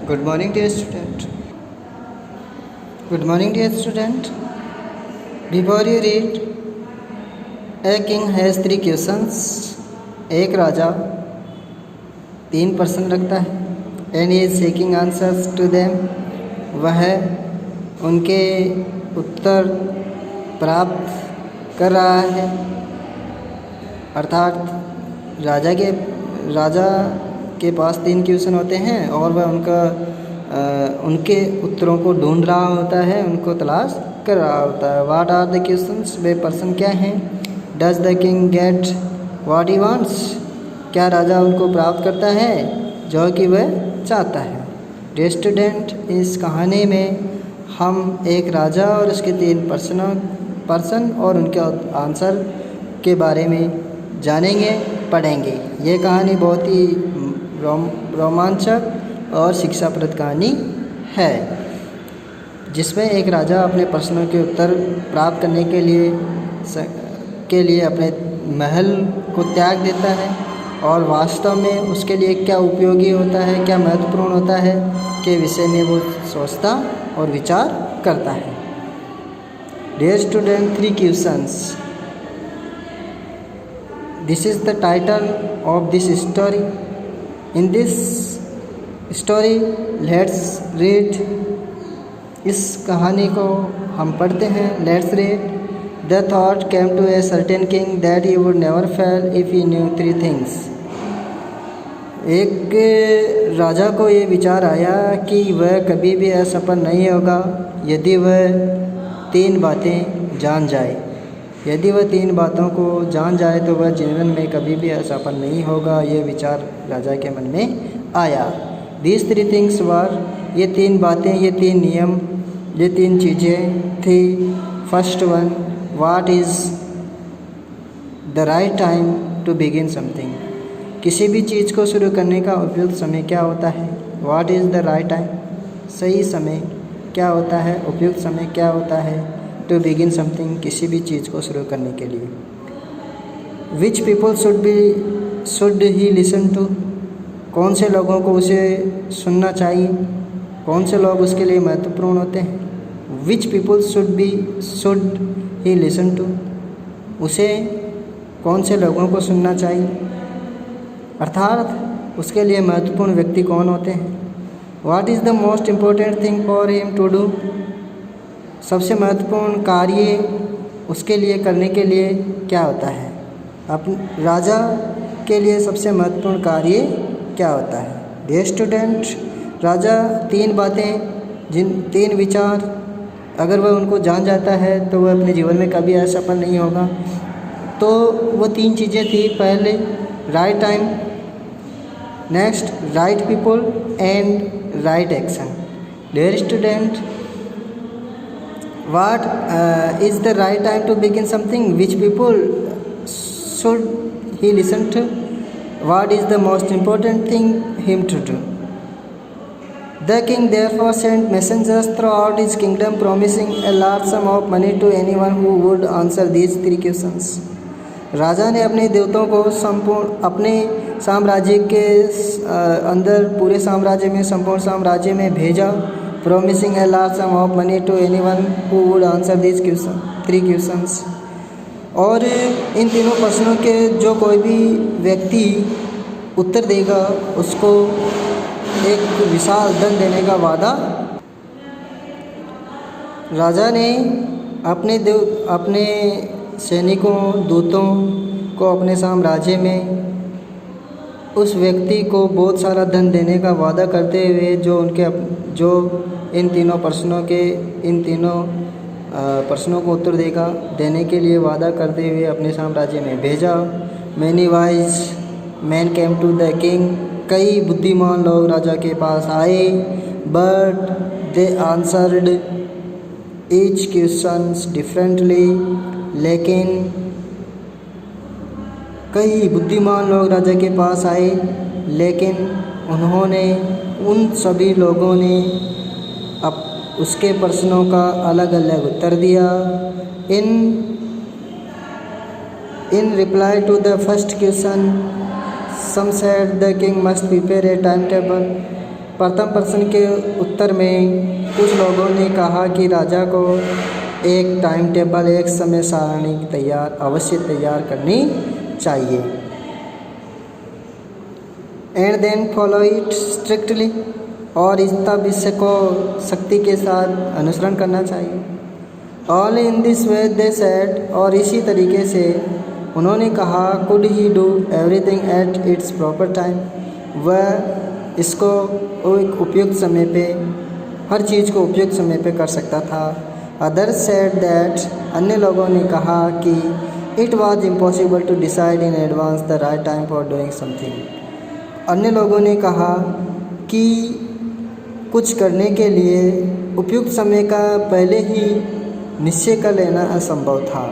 Good morning, dear student. Good morning, dear student. Before you read, a king has three questions. एक राजा 3 प्रश्न रखता है and he is seeking answers to them. वह उनके उत्तर प्राप्त कर रहा है, अर्थात राजा के पास 3 क्वेश्चन होते हैं और वह उनके उत्तरों को ढूंढ रहा होता है, उनको तलाश कर रहा होता है। What are the questions? वे प्रश्न क्या हैं? Does the king get what he wants? क्या राजा उनको प्राप्त करता है जो कि वह चाहता है? डियर स्टूडेंट, इस कहानी में हम एक राजा और उसके 3 पर्सन और उनके आंसर के बारे में जानेंगे, पढ़ेंगे। ये कहानी बहुत ही रोमांचक और शिक्षाप्रद कहानी है, जिसमें एक राजा अपने प्रश्नों के उत्तर प्राप्त करने के लिए अपने महल को त्याग देता है और वास्तव में उसके लिए क्या उपयोगी होता है, क्या महत्वपूर्ण होता है के विषय में वो सोचता और विचार करता है। Dear student, 3 questions. This is the title of this story. In this story let's read. इस कहानी को हम पढ़ते हैं। Let's read. The thought came to a certain king that he would never fail if he knew 3 things. एक राजा को ये विचार आया कि वह कभी भी असफल नहीं होगा यदि वह 3 बातें जान जाए। यदि वह 3 बातों को जान जाए तो वह जीवन में कभी भी असफल नहीं होगा। ये विचार राजा के मन में आया। दीज 3 थिंग्स वर, ये 3 बातें, ये 3 नियम, ये 3 चीज़ें थी। First one, what is the right time to begin something. किसी भी चीज़ को शुरू करने का उपयुक्त समय क्या होता है? What is the right time, सही समय क्या होता है, उपयुक्त समय क्या होता है टू बिगिन समथिंग, किसी भी चीज़ को शुरू करने के लिए। Which people should he listen to, कौन से लोगों को उसे सुनना चाहिए, कौन से लोग उसके लिए महत्वपूर्ण होते हैं। Which people should he listen to, उसे कौन से लोगों को सुनना चाहिए, अर्थात उसके लिए महत्वपूर्ण व्यक्ति कौन होते हैं। What is the most important thing for him to do, सबसे महत्वपूर्ण कार्य उसके लिए करने के लिए क्या होता है। राजा के लिए सबसे महत्वपूर्ण कार्य क्या होता है। डियर स्टूडेंट, राजा 3 बातें, 3 विचार, अगर वह उनको जान जाता है तो वह अपने जीवन में कभी असफल नहीं होगा। तो वो 3 चीज़ें थी। पहले right time, next right people and right action. Dear student, what is the right time to begin something? Which people should he listen to? What is the most important thing him to do? The king therefore sent messengers throughout his kingdom promising a large sum of money to anyone who would answer these 3 questions. राजा ने अपने देवताओं को अपने साम्राज्य के अंदर, पूरे साम्राज्य में, संपूर्ण साम्राज्य में भेजा। promising a large sum of money to anyone who would answer these 3 questions. और इन तीनों प्रश्नों के जो कोई भी व्यक्ति उत्तर देगा उसको एक विशाल धन देने का वादा राजा ने अपने सैनिकों, दूतों को अपने साम्राज्य में उस व्यक्ति को बहुत सारा धन देने का वादा करते हुए जो इन तीनों प्रश्नों को उत्तर देने के लिए वादा करते हुए अपने साम्राज्य में भेजा। Many wise man came to the king, कई बुद्धिमान लोग राजा के पास आए। But they answered each questions differently, लेकिन कई बुद्धिमान लोग राजा के पास आए, लेकिन उन सभी लोगों ने उसके प्रश्नों का अलग अलग उत्तर दिया। In reply to the first question, some said the king must prepare a timetable, प्रथम प्रश्न के उत्तर में कुछ लोगों ने कहा कि राजा को एक टाइम टेबल, एक समय सारणी अवश्य तैयार करनी चाहिए। And then follow it strictly, और इस तब इसको सख्ती के साथ अनुसरण करना चाहिए। All in this way they said, और इसी तरीके से उन्होंने कहा, could he do everything at its proper time, वह इसको एक उपयुक्त समय पे, हर चीज़ को उपयुक्त समय पे कर सकता था। अदर्स सेड दैट, अन्य लोगों ने कहा कि it was impossible to decide in advance the right time for doing something. अन्य लोगों ने कहा कि कुछ करने के लिए उपयुक्त समय का पहले ही निश्चय कर लेना असंभव था।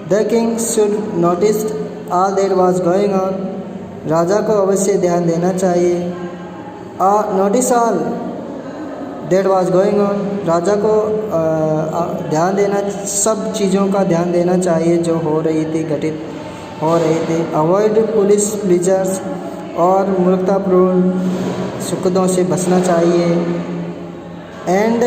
The king should notice all that was going on, राजा को अवश्य ध्यान देना चाहिए। Notice all that was going on, राजा को ध्यान देना, सब चीज़ों का ध्यान देना चाहिए जो हो रही थी, घटित हो रही थी। अवॉइड पुलिस प्लीजर्स, और मूर्खतापूर्ण सुखदों से बचना चाहिए। एंड